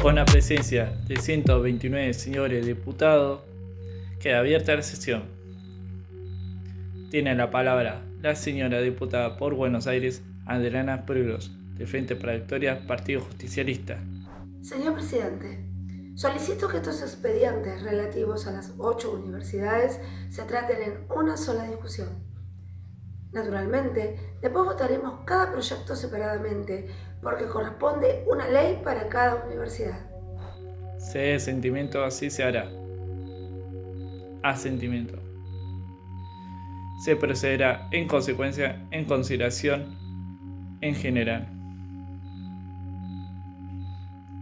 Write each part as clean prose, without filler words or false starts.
Con la presencia de 129 señores diputados, queda abierta la sesión. Tiene la palabra la señora diputada por Buenos Aires, Adriana Prugos, del Frente para la Victoria, Partido Justicialista. Señor presidente, solicito que estos expedientes relativos a las 8 universidades se traten en una sola discusión. Naturalmente, después votaremos cada proyecto separadamente, porque corresponde una ley para cada universidad. Si hay asentimiento, así se hará. Asentimiento. Se procederá en consecuencia en consideración en general.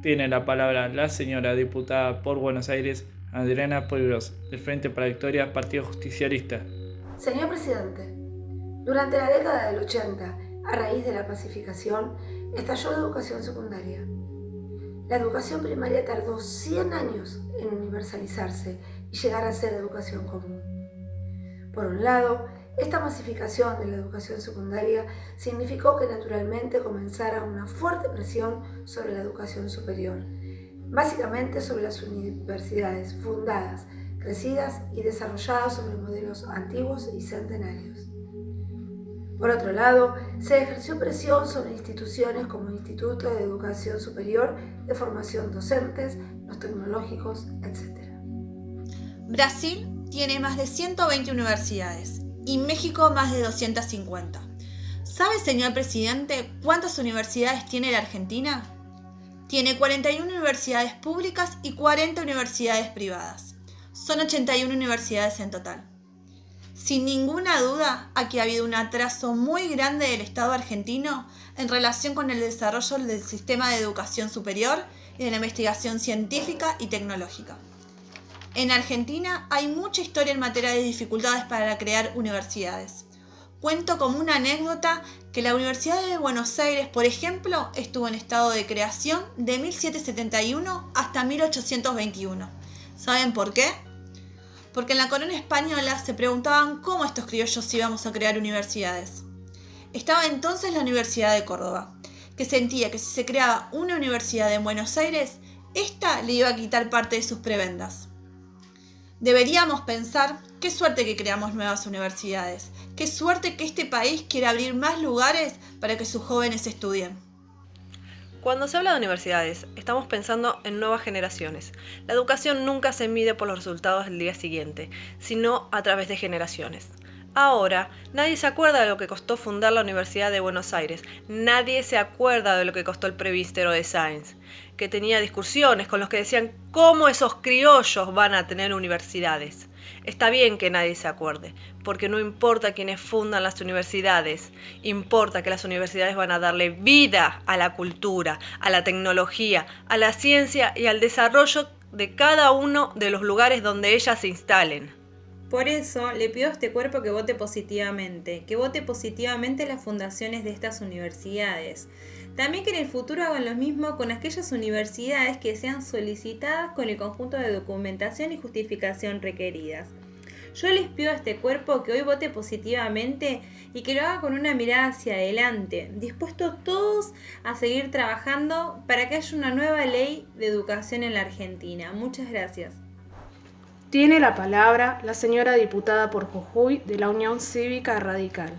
Tiene la palabra la señora diputada por Buenos Aires, Adriana Prugos, del Frente para la Victoria, Partido Justicialista. Señor presidente, durante la década del 80, a raíz de la pacificación, estalló la educación secundaria. La educación primaria tardó 100 años en universalizarse y llegar a ser educación común. Por un lado, esta masificación de la educación secundaria significó que naturalmente comenzara una fuerte presión sobre la educación superior, básicamente sobre las universidades fundadas, crecidas y desarrolladas sobre modelos antiguos y centenarios. Por otro lado, se ejerció presión sobre instituciones como Instituto de Educación Superior, de formación docentes, los tecnológicos, etc. Brasil tiene más de 120 universidades y México más de 250. ¿Sabe, señor presidente, cuántas universidades tiene la Argentina? Tiene 41 universidades públicas y 40 universidades privadas. Son 81 universidades en total. Sin ninguna duda, aquí ha habido un atraso muy grande del Estado argentino en relación con el desarrollo del sistema de educación superior y de la investigación científica y tecnológica. En Argentina hay mucha historia en materia de dificultades para crear universidades. Cuento como una anécdota que la Universidad de Buenos Aires, por ejemplo, estuvo en estado de creación de 1771 hasta 1821. ¿Saben por qué? Porque en la corona española se preguntaban cómo estos criollos íbamos a crear universidades. Estaba entonces la Universidad de Córdoba, que sentía que si se creaba una universidad en Buenos Aires, esta le iba a quitar parte de sus prebendas. Deberíamos pensar, qué suerte que creamos nuevas universidades, qué suerte que este país quiera abrir más lugares para que sus jóvenes estudien. Cuando se habla de universidades, estamos pensando en nuevas generaciones. La educación nunca se mide por los resultados del día siguiente, sino a través de generaciones. Ahora, nadie se acuerda de lo que costó fundar la Universidad de Buenos Aires. Nadie se acuerda de lo que costó el Presbítero de Sáenz, que tenía discusiones con los que decían cómo esos criollos van a tener universidades. Está bien que nadie se acuerde, porque no importa quiénes fundan las universidades, importa que las universidades van a darle vida a la cultura, a la tecnología, a la ciencia y al desarrollo de cada uno de los lugares donde ellas se instalen. Por eso le pido a este cuerpo que vote positivamente las fundaciones de estas universidades. También que en el futuro hagan lo mismo con aquellas universidades que sean solicitadas con el conjunto de documentación y justificación requeridas. Yo les pido a este cuerpo que hoy vote positivamente y que lo haga con una mirada hacia adelante, dispuestos todos a seguir trabajando para que haya una nueva ley de educación en la Argentina. Muchas gracias. Tiene la palabra la señora diputada por Jujuy de la Unión Cívica Radical.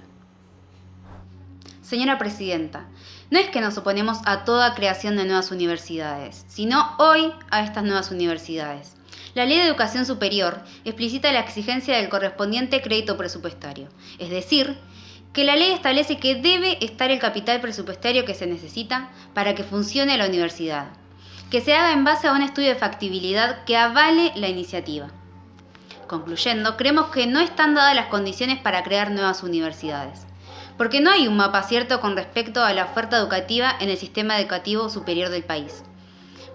Señora Presidenta, no es que nos oponemos a toda creación de nuevas universidades, sino hoy a estas nuevas universidades. La Ley de Educación Superior explicita la exigencia del correspondiente crédito presupuestario, es decir, que la ley establece que debe estar el capital presupuestario que se necesita para que funcione la universidad, que se haga en base a un estudio de factibilidad que avale la iniciativa. Concluyendo, creemos que no están dadas las condiciones para crear nuevas universidades, porque no hay un mapa cierto con respecto a la oferta educativa en el sistema educativo superior del país,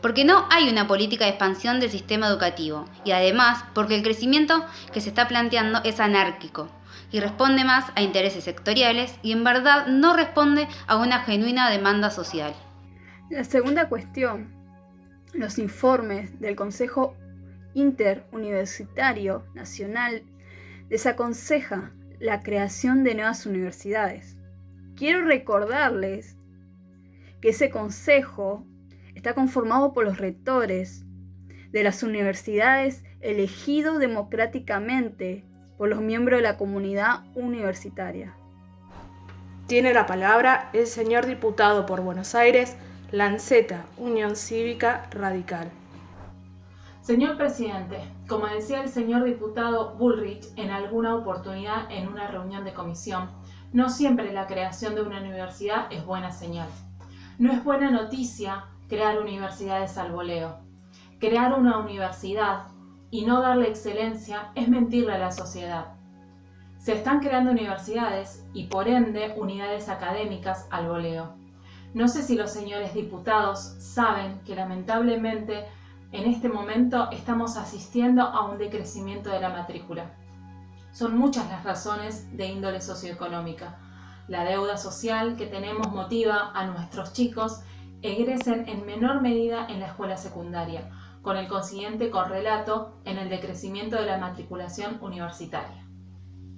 porque no hay una política de expansión del sistema educativo y además porque el crecimiento que se está planteando es anárquico y responde más a intereses sectoriales y en verdad no responde a una genuina demanda social. La segunda cuestión, los informes del Consejo Interuniversitario Nacional desaconseja la creación de nuevas universidades. Quiero recordarles que ese consejo está conformado por los rectores de las universidades elegidos democráticamente por los miembros de la comunidad universitaria. Tiene la palabra el señor diputado por Buenos Aires, Lanceta, Unión Cívica Radical. Señor presidente, como decía el señor diputado Bullrich en alguna oportunidad en una reunión de comisión, no siempre la creación de una universidad es buena señal. No es buena noticia crear universidades al voleo. Crear una universidad y no darle excelencia es mentirle a la sociedad. Se están creando universidades y por ende unidades académicas al voleo. No sé si los señores diputados saben que lamentablemente en este momento estamos asistiendo a un decrecimiento de la matrícula. Son muchas las razones de índole socioeconómica. La deuda social que tenemos motiva a nuestros chicos egresen en menor medida en la escuela secundaria, con el consiguiente correlato en el decrecimiento de la matriculación universitaria.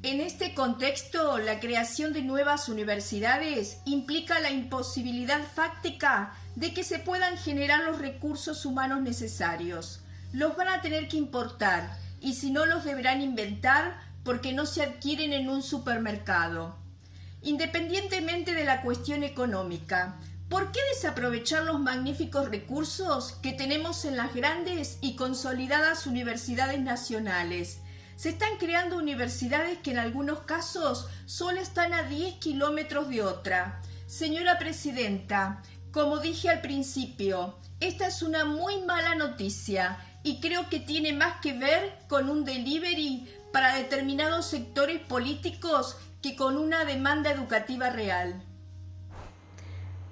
En este contexto, la creación de nuevas universidades implica la imposibilidad fáctica de que se puedan generar los recursos humanos necesarios. Los van a tener que importar y si no los deberán inventar porque no se adquieren en un supermercado. Independientemente de la cuestión económica, ¿por qué desaprovechar los magníficos recursos que tenemos en las grandes y consolidadas universidades nacionales? Se están creando universidades que en algunos casos solo están a 10 kilómetros de otra. Señora Presidenta, como dije al principio, esta es una muy mala noticia y creo que tiene más que ver con un delivery para determinados sectores políticos que con una demanda educativa real.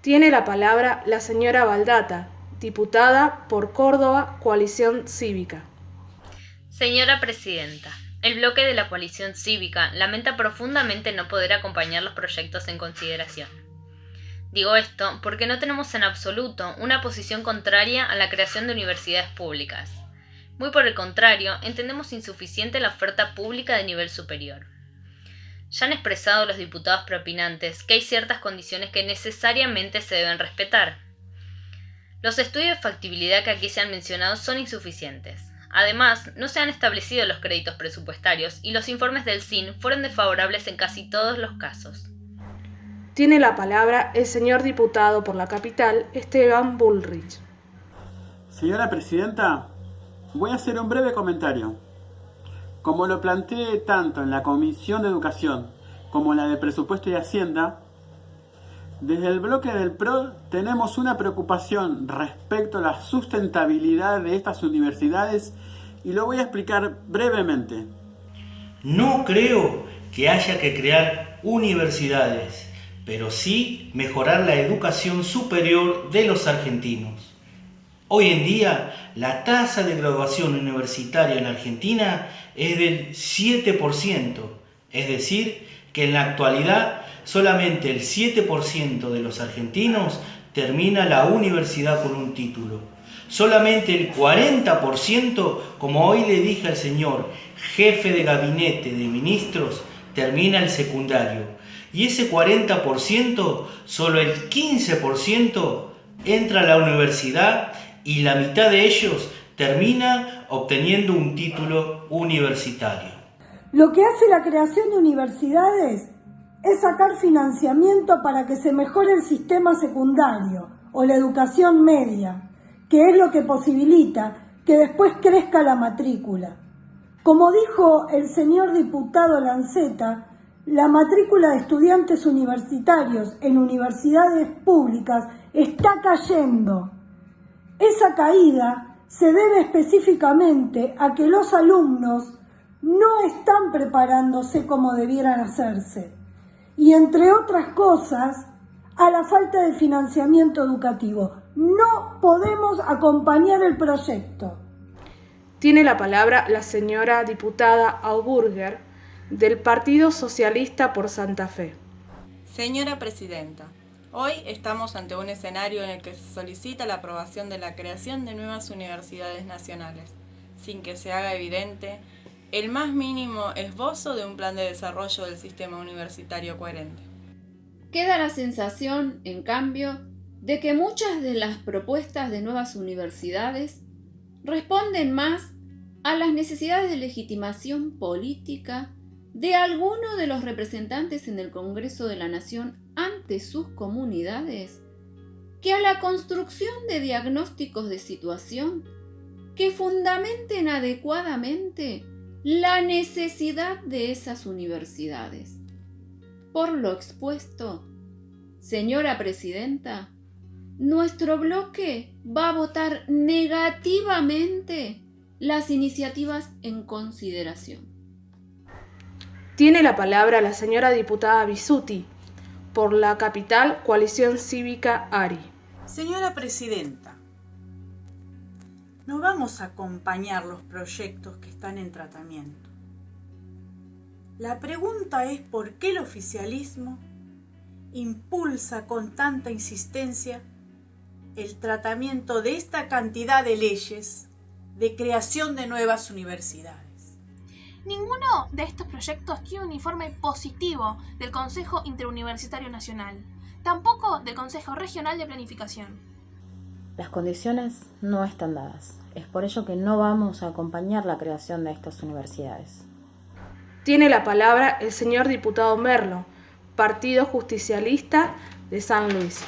Tiene la palabra la señora Baldata, diputada por Córdoba, Coalición Cívica. Señora Presidenta, el bloque de la Coalición Cívica lamenta profundamente no poder acompañar los proyectos en consideración. Digo esto porque no tenemos en absoluto una posición contraria a la creación de universidades públicas. Muy por el contrario, entendemos insuficiente la oferta pública de nivel superior. Ya han expresado los diputados propinantes que hay ciertas condiciones que necesariamente se deben respetar. Los estudios de factibilidad que aquí se han mencionado son insuficientes. Además, no se han establecido los créditos presupuestarios y los informes del CIN fueron desfavorables en casi todos los casos. Tiene la palabra el señor diputado por la Capital, Esteban Bullrich. Señora Presidenta, voy a hacer un breve comentario. Como lo planteé tanto en la Comisión de Educación como en la de Presupuesto y Hacienda, desde el bloque del PRO tenemos una preocupación respecto a la sustentabilidad de estas universidades y lo voy a explicar brevemente. No creo que haya que crear universidades, pero sí mejorar la educación superior de los argentinos. Hoy en día, la tasa de graduación universitaria en Argentina es del 7%, es decir, que en la actualidad solamente el 7% de los argentinos termina la universidad con un título. Solamente el 40%, como hoy le dije al señor jefe de gabinete de ministros, termina el secundario. Y ese 40%, solo el 15% entra a la universidad y la mitad de ellos termina obteniendo un título universitario. Lo que hace la creación de universidades es sacar financiamiento para que se mejore el sistema secundario o la educación media, que es lo que posibilita que después crezca la matrícula. Como dijo el señor diputado Lanceta, la matrícula de estudiantes universitarios en universidades públicas está cayendo. Esa caída se debe específicamente a que los alumnos no están preparándose como debieran hacerse y, entre otras cosas, a la falta de financiamiento educativo. No podemos acompañar el proyecto. Tiene la palabra la señora diputada Auburger del Partido Socialista por Santa Fe. Señora Presidenta, hoy estamos ante un escenario en el que se solicita la aprobación de la creación de nuevas universidades nacionales, sin que se haga evidente el más mínimo esbozo de un plan de desarrollo del sistema universitario coherente. Queda la sensación, en cambio, de que muchas de las propuestas de nuevas universidades responden más a las necesidades de legitimación política de alguno de los representantes en el Congreso de la Nación ante sus comunidades que a la construcción de diagnósticos de situación que fundamenten adecuadamente la necesidad de esas universidades. Por lo expuesto, señora Presidenta, nuestro bloque va a votar negativamente las iniciativas en consideración. Tiene la palabra la señora diputada Bisuti, por la Capital Coalición Cívica ARI. Señora Presidenta, no vamos a acompañar los proyectos que están en tratamiento. La pregunta es por qué el oficialismo impulsa con tanta insistencia el tratamiento de esta cantidad de leyes de creación de nuevas universidades. Ninguno de estos proyectos tiene un informe positivo del Consejo Interuniversitario Nacional, tampoco del Consejo Regional de Planificación. Las condiciones no están dadas. Es por ello que no vamos a acompañar la creación de estas universidades. Tiene la palabra el señor diputado Merlo, Partido Justicialista de San Luis.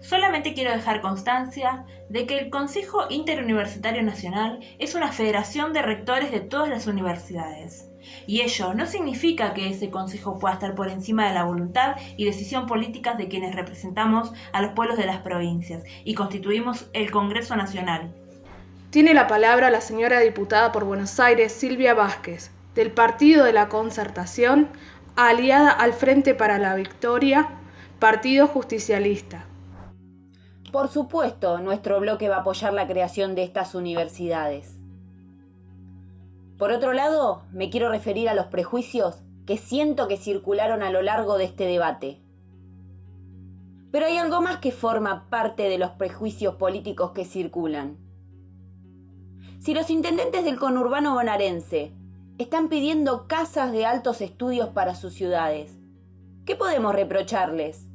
Solamente quiero dejar constancia de que el Consejo Interuniversitario Nacional es una federación de rectores de todas las universidades. Y ello no significa que ese consejo pueda estar por encima de la voluntad y decisión políticas de quienes representamos a los pueblos de las provincias y constituimos el Congreso Nacional. Tiene la palabra la señora diputada por Buenos Aires, Silvia Vázquez, del Partido de la Concertación, aliada al Frente para la Victoria, Partido Justicialista. Por supuesto, nuestro bloque va a apoyar la creación de estas universidades. Por otro lado, me quiero referir a los prejuicios que siento que circularon a lo largo de este debate. Pero hay algo más que forma parte de los prejuicios políticos que circulan. Si los intendentes del conurbano bonaerense están pidiendo casas de altos estudios para sus ciudades, ¿qué podemos reprocharles?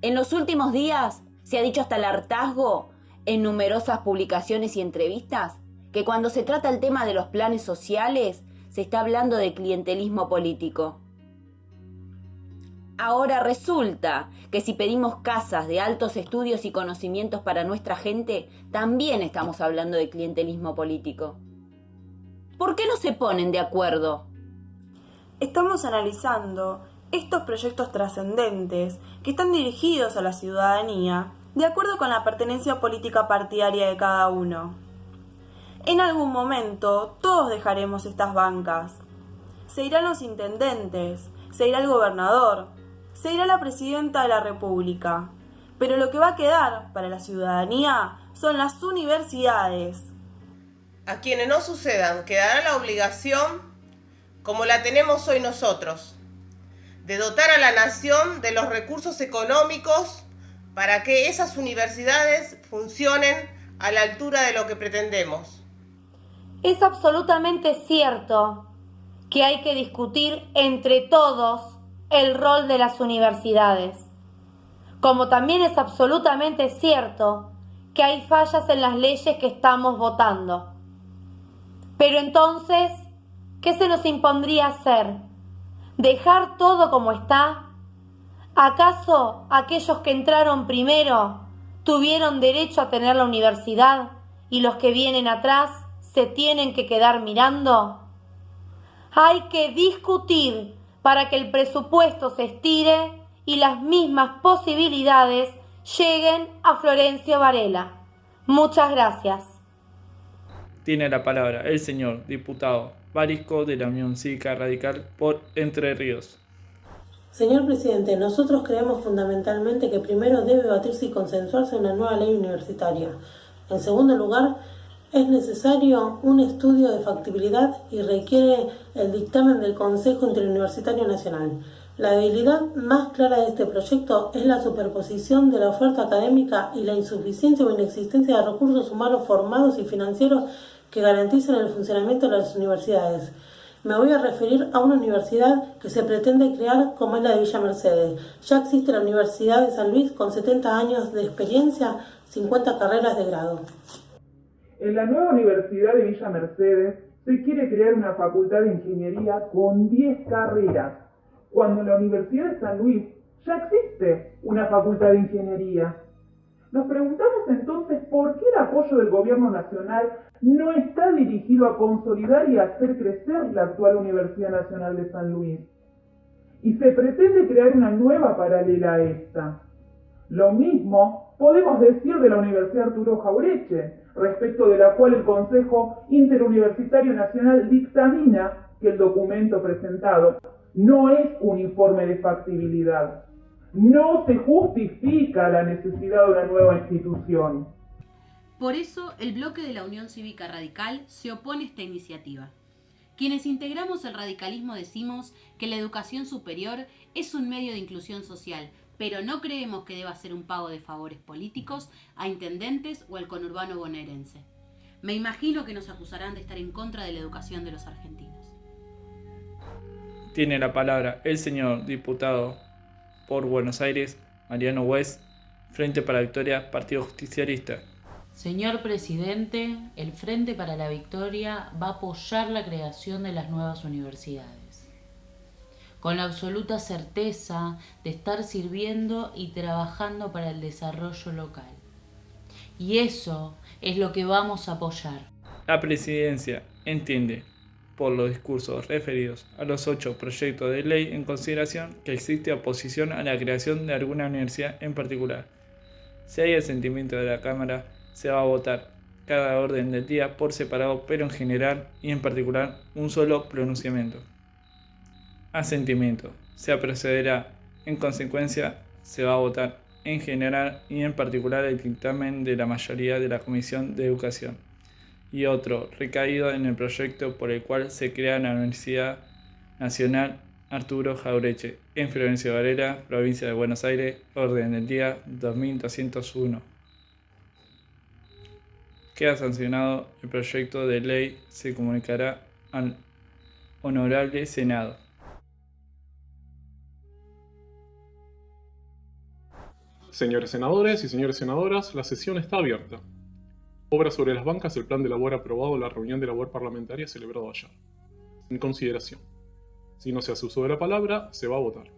En los últimos días se ha dicho hasta el hartazgo en numerosas publicaciones y entrevistas que cuando se trata el tema de los planes sociales se está hablando de clientelismo político. Ahora resulta que si pedimos casas de altos estudios y conocimientos para nuestra gente, también estamos hablando de clientelismo político. ¿Por qué no se ponen de acuerdo? Estamos analizando estos proyectos trascendentes que están dirigidos a la ciudadanía de acuerdo con la pertenencia política partidaria de cada uno. En algún momento todos dejaremos estas bancas. Se irán los intendentes, se irá el gobernador, se irá la presidenta de la República. Pero lo que va a quedar para la ciudadanía son las universidades. A quienes no sucedan quedará la obligación, como la tenemos hoy nosotros, de dotar a la nación de los recursos económicos para que esas universidades funcionen a la altura de lo que pretendemos. Es absolutamente cierto que hay que discutir entre todos el rol de las universidades, como también es absolutamente cierto que hay fallas en las leyes que estamos votando. Pero entonces, ¿qué se nos impondría hacer? ¿Dejar todo como está? ¿Acaso aquellos que entraron primero tuvieron derecho a tener la universidad y los que vienen atrás se tienen que quedar mirando? Hay que discutir para que el presupuesto se estire y las mismas posibilidades lleguen a Florencio Varela. Muchas gracias. Tiene la palabra el señor diputado Barisco de la Unión Cívica Radical por Entre Ríos. Señor presidente, nosotros creemos fundamentalmente que primero debe batirse y consensuarse una nueva ley universitaria. En segundo lugar, es necesario un estudio de factibilidad y requiere el dictamen del Consejo Interuniversitario Nacional. La debilidad más clara de este proyecto es la superposición de la oferta académica y la insuficiencia o inexistencia de recursos humanos formados y financieros que garanticen el funcionamiento de las universidades. Me voy a referir a una universidad que se pretende crear como es la de Villa Mercedes. Ya existe la Universidad de San Luis con 70 años de experiencia, 50 carreras de grado. En la nueva Universidad de Villa Mercedes se quiere crear una facultad de ingeniería con 10 carreras, cuando en la Universidad de San Luis ya existe una facultad de ingeniería. Nos preguntamos entonces por qué el apoyo del gobierno nacional no está dirigido a consolidar y hacer crecer la actual Universidad Nacional de San Luis. Y se pretende crear una nueva paralela a esta. Lo mismo podemos decir de la Universidad Arturo Jauretche, respecto de la cual el Consejo Interuniversitario Nacional dictamina que el documento presentado no es un informe de factibilidad. No se justifica la necesidad de una nueva institución. Por eso, el bloque de la Unión Cívica Radical se opone a esta iniciativa. Quienes integramos el radicalismo decimos que la educación superior es un medio de inclusión social, pero no creemos que deba ser un pago de favores políticos a intendentes o al conurbano bonaerense. Me imagino que nos acusarán de estar en contra de la educación de los argentinos. Tiene la palabra el señor diputado por Buenos Aires, Mariano West, Frente para la Victoria, Partido Justicialista. Señor Presidente, el Frente para la Victoria va a apoyar la creación de las nuevas universidades, con la absoluta certeza de estar sirviendo y trabajando para el desarrollo local. Y eso es lo que vamos a apoyar. La Presidencia entiende, por los discursos referidos a los 8 proyectos de ley en consideración, que existe oposición a la creación de alguna universidad en particular. Si hay asentimiento de la Cámara, se va a votar cada orden del día por separado, pero en general y en particular un solo pronunciamiento. Asentimiento. Se procederá. En consecuencia, se va a votar en general y en particular el dictamen de la mayoría de la Comisión de Educación. Y otro recaído en el proyecto por el cual se crea la Universidad Nacional Arturo Jauretche en Florencio Varela, provincia de Buenos Aires, orden del día 2201. Queda sancionado el proyecto de ley, se comunicará al Honorable Senado. Señores senadores y señores senadoras, la sesión está abierta. Obra sobre las bancas el plan de labor aprobado en la reunión de labor parlamentaria celebrado ayer. En consideración. Si no se hace uso de la palabra, se va a votar.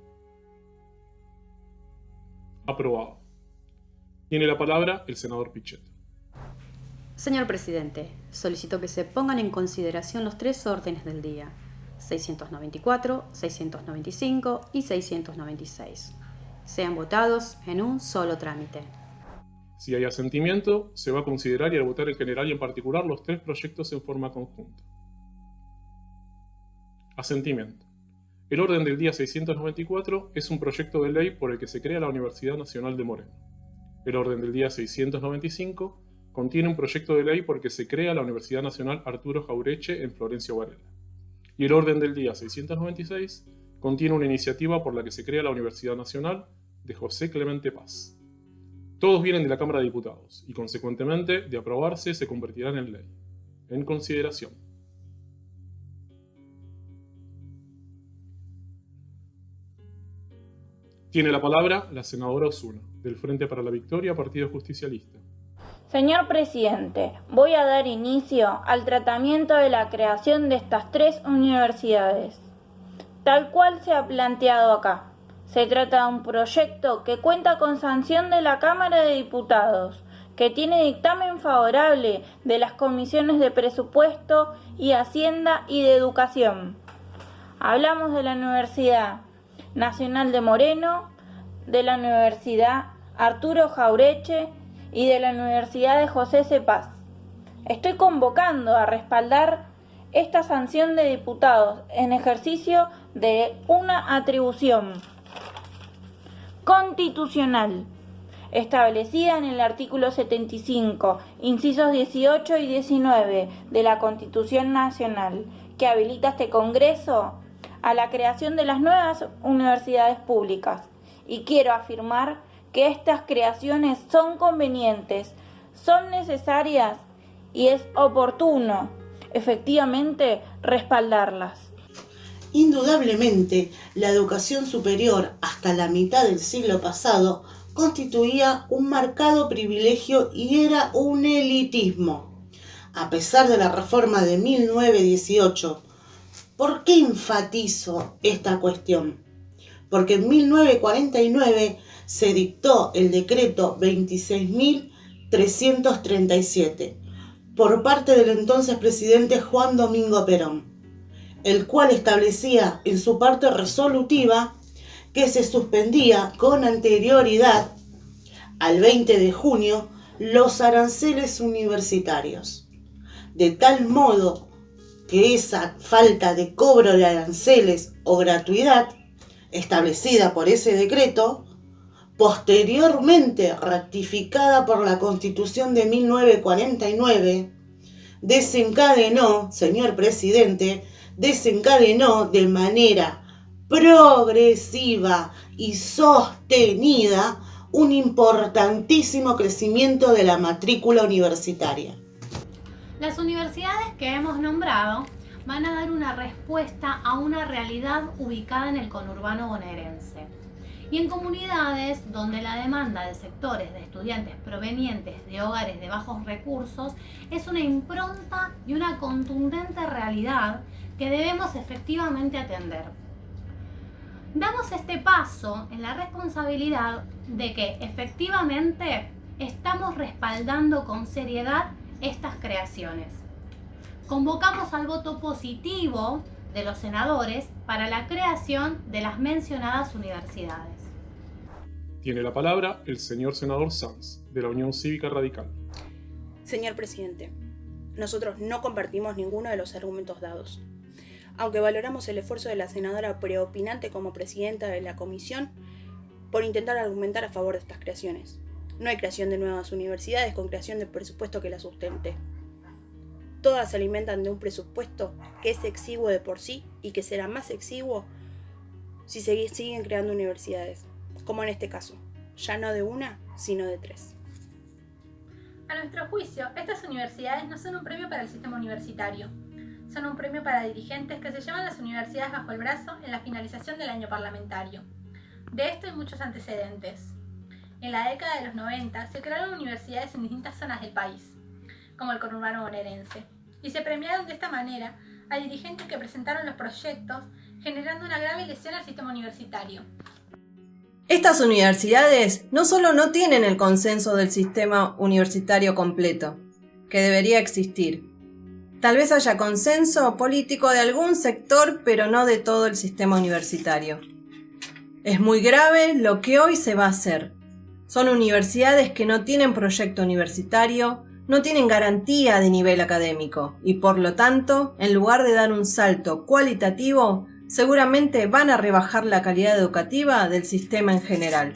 Aprobado. Tiene la palabra el senador Pichetto. Señor Presidente, solicito que se pongan en consideración los 3 órdenes del día, 694, 695 y 696. Sean votados en un solo trámite. Si hay asentimiento, se va a considerar y a votar en general y en particular los 3 proyectos en forma conjunta. Asentimiento. El orden del día 694 es un proyecto de ley por el que se crea la Universidad Nacional de Moreno. El orden del día 695 contiene un proyecto de ley por el que se crea la Universidad Nacional Arturo Jauretche en Florencio Varela. Y el orden del día 696 contiene una iniciativa por la que se crea la Universidad Nacional de José Clemente Paz. Todos vienen de la Cámara de Diputados y, consecuentemente, de aprobarse, se convertirán en ley. En consideración. Tiene la palabra la senadora Osuna, del Frente para la Victoria, Partido Justicialista. Señor Presidente, voy a dar inicio al tratamiento de la creación de estas 3 universidades, tal cual se ha planteado acá. Se trata de un proyecto que cuenta con sanción de la Cámara de Diputados, que tiene dictamen favorable de las comisiones de Presupuesto y Hacienda y de Educación. Hablamos de la Universidad Nacional de Moreno, de la Universidad Arturo Jauretche y de la Universidad de José C. Paz. Estoy convocando a respaldar esta sanción de diputados en ejercicio de una atribución constitucional establecida en el artículo 75, incisos 18 y 19 de la Constitución Nacional, que habilita este Congreso a la creación de las nuevas universidades públicas. Y quiero afirmar que estas creaciones son convenientes, son necesarias y es oportuno, efectivamente, respaldarlas. Indudablemente, la educación superior hasta la mitad del siglo pasado constituía un marcado privilegio y era un elitismo. A pesar de la reforma de 1918, ¿por qué enfatizo esta cuestión? Porque en 1949 se dictó el decreto 26.337 por parte del entonces presidente Juan Domingo Perón, el cual establecía en su parte resolutiva que se suspendía con anterioridad al 20 de junio los aranceles universitarios, de tal modo que esa falta de cobro de aranceles o gratuidad establecida por ese decreto, posteriormente ratificada por la Constitución de 1949, desencadenó, señor presidente, de manera progresiva y sostenida un importantísimo crecimiento de la matrícula universitaria. Las universidades que hemos nombrado van a dar una respuesta a una realidad ubicada en el conurbano bonaerense y en comunidades donde la demanda de sectores de estudiantes provenientes de hogares de bajos recursos es una impronta y una contundente realidad que debemos efectivamente atender. Damos este paso en la responsabilidad de que efectivamente estamos respaldando con seriedad estas creaciones. Convocamos al voto positivo de los senadores para la creación de las mencionadas universidades. Tiene la palabra el señor senador Sanz, de la Unión Cívica Radical. Señor presidente, nosotros no compartimos ninguno de los argumentos dados. Aunque valoramos el esfuerzo de la senadora preopinante como presidenta de la comisión por intentar argumentar a favor de estas creaciones. No hay creación de nuevas universidades con creación de presupuesto que las sustente. Todas se alimentan de un presupuesto que es exiguo de por sí y que será más exiguo si siguen creando universidades, como en este caso, ya no de una, sino de 3. A nuestro juicio, estas universidades no son un premio para el sistema universitario, son un premio para dirigentes que se llevan las universidades bajo el brazo en la finalización del año parlamentario. De esto hay muchos antecedentes. En la década de los 90 se crearon universidades en distintas zonas del país, como el conurbano bonaerense, y se premiaron de esta manera a dirigentes que presentaron los proyectos, generando una grave lesión al sistema universitario. Estas universidades no solo no tienen el consenso del sistema universitario completo, que debería existir. Tal vez haya consenso político de algún sector, pero no de todo el sistema universitario. Es muy grave lo que hoy se va a hacer. Son universidades que no tienen proyecto universitario, no tienen garantía de nivel académico y por lo tanto, en lugar de dar un salto cualitativo, seguramente van a rebajar la calidad educativa del sistema en general.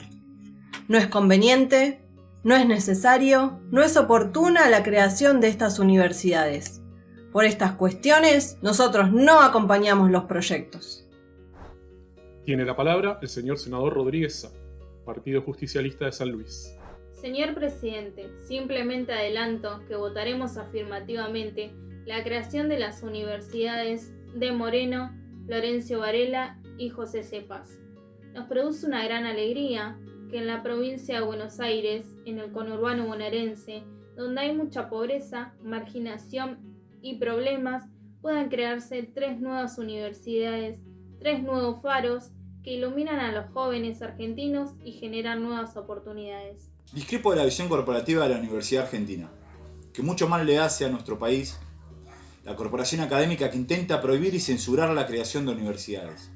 No es conveniente, no es necesario, no es oportuna la creación de estas universidades. Por estas cuestiones, nosotros no acompañamos los proyectos. Tiene la palabra el señor senador Rodríguez Sá, Partido Justicialista de San Luis. Señor presidente, simplemente adelanto que votaremos afirmativamente la creación de las universidades de Moreno, Florencio Varela y José C. Paz. Nos produce una gran alegría que en la provincia de Buenos Aires, en el conurbano bonaerense, donde hay mucha pobreza, marginación y problemas, puedan crearse 3 nuevas universidades, 3 nuevos faros que iluminan a los jóvenes argentinos y generan nuevas oportunidades. Discrepo de la visión corporativa de la Universidad Argentina, que mucho mal le hace a nuestro país la corporación académica que intenta prohibir y censurar la creación de universidades.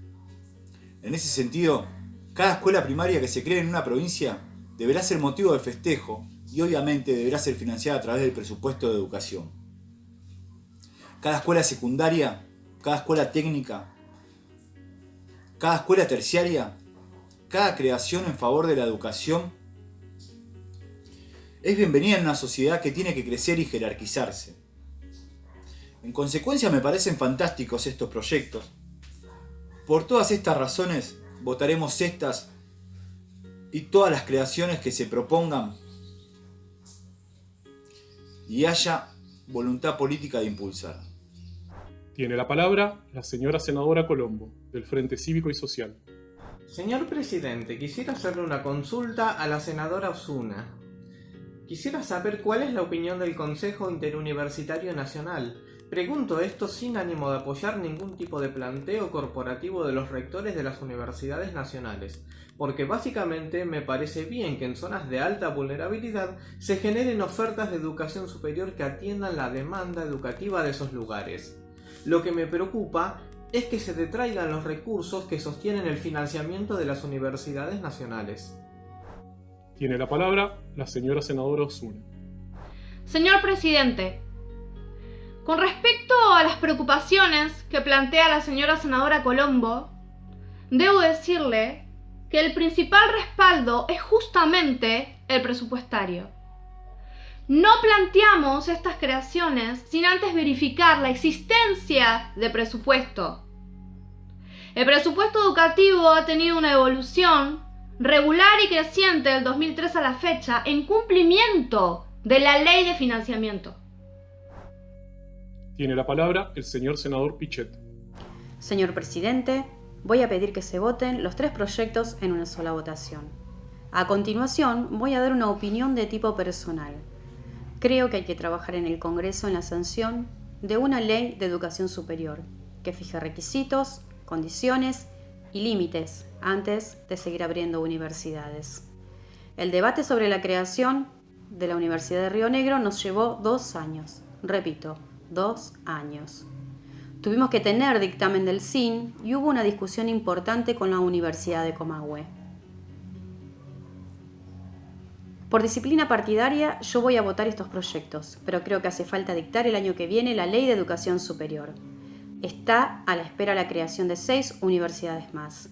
En ese sentido, cada escuela primaria que se cree en una provincia deberá ser motivo de festejo y obviamente deberá ser financiada a través del presupuesto de educación. Cada escuela secundaria, cada escuela técnica, cada escuela terciaria, cada creación en favor de la educación es bienvenida en una sociedad que tiene que crecer y jerarquizarse. En consecuencia, me parecen fantásticos estos proyectos. Por todas estas razones, votaremos estas y todas las creaciones que se propongan y haya voluntad política de impulsar. Tiene la palabra la señora senadora Colombo, del Frente Cívico y Social. Señor presidente, quisiera hacerle una consulta a la senadora Osuna. Quisiera saber cuál es la opinión del Consejo Interuniversitario Nacional. Pregunto esto sin ánimo de apoyar ningún tipo de planteo corporativo de los rectores de las universidades nacionales, porque básicamente me parece bien que en zonas de alta vulnerabilidad se generen ofertas de educación superior que atiendan la demanda educativa de esos lugares. Lo que me preocupa es que se detraigan los recursos que sostienen el financiamiento de las universidades nacionales. Tiene la palabra la señora senadora Osuna. Señor presidente, con respecto a las preocupaciones que plantea la señora senadora Colombo, debo decirle que el principal respaldo es justamente el presupuestario. No planteamos estas creaciones sin antes verificar la existencia de presupuesto. El presupuesto educativo ha tenido una evolución regular y creciente del 2003 a la fecha en cumplimiento de la ley de financiamiento. Tiene la palabra el señor senador Pichet. Señor presidente, voy a pedir que se voten los 3 proyectos en una sola votación. A continuación, voy a dar una opinión de tipo personal. Creo que hay que trabajar en el Congreso en la sanción de una ley de educación superior que fije requisitos, condiciones y límites antes de seguir abriendo universidades. El debate sobre la creación de la Universidad de Río Negro nos llevó 2 años. Repito, 2 años. Tuvimos que tener dictamen del CIN y hubo una discusión importante con la Universidad de Comahue. Por disciplina partidaria, yo voy a votar estos proyectos, pero creo que hace falta dictar el año que viene la Ley de Educación Superior. Está a la espera la creación de 6 universidades más.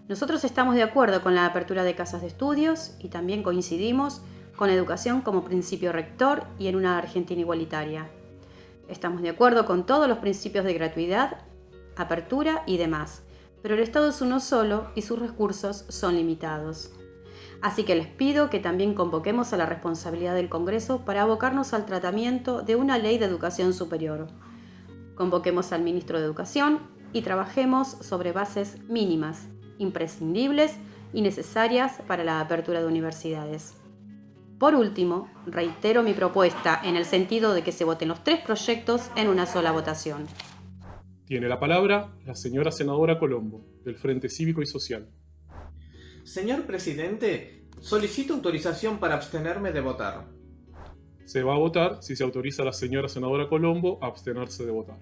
Nosotros estamos de acuerdo con la apertura de casas de estudios y también coincidimos con la educación como principio rector y en una Argentina igualitaria. Estamos de acuerdo con todos los principios de gratuidad, apertura y demás, pero el Estado es uno solo y sus recursos son limitados. Así que les pido que también convoquemos a la responsabilidad del Congreso para abocarnos al tratamiento de una ley de educación superior. Convoquemos al ministro de Educación y trabajemos sobre bases mínimas, imprescindibles y necesarias para la apertura de universidades. Por último, reitero mi propuesta en el sentido de que se voten los 3 proyectos en una sola votación. Tiene la palabra la señora senadora Colombo, del Frente Cívico y Social. Señor presidente, solicito autorización para abstenerme de votar. Se va a votar si se autoriza a la señora senadora Colombo a abstenerse de votar.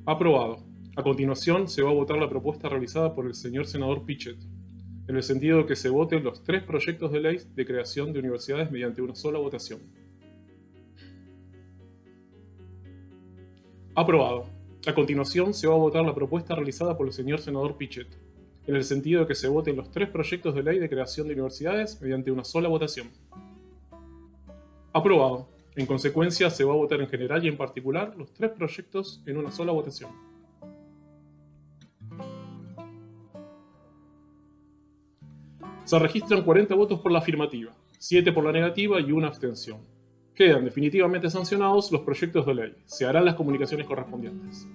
Aprobado. A continuación se va a votar la propuesta realizada por el señor senador Pichet, en el sentido de que se voten los 3 proyectos de ley de creación de universidades mediante una sola votación. Aprobado. A continuación se va a votar la propuesta realizada por el señor senador Pichet, en el sentido de que se voten los 3 proyectos de ley de creación de universidades mediante una sola votación. Aprobado. En consecuencia, se va a votar en general y en particular los 3 proyectos en una sola votación. Se registran 40 votos por la afirmativa, 7 por la negativa y 1 abstención. Quedan definitivamente sancionados los proyectos de ley. Se harán las comunicaciones correspondientes.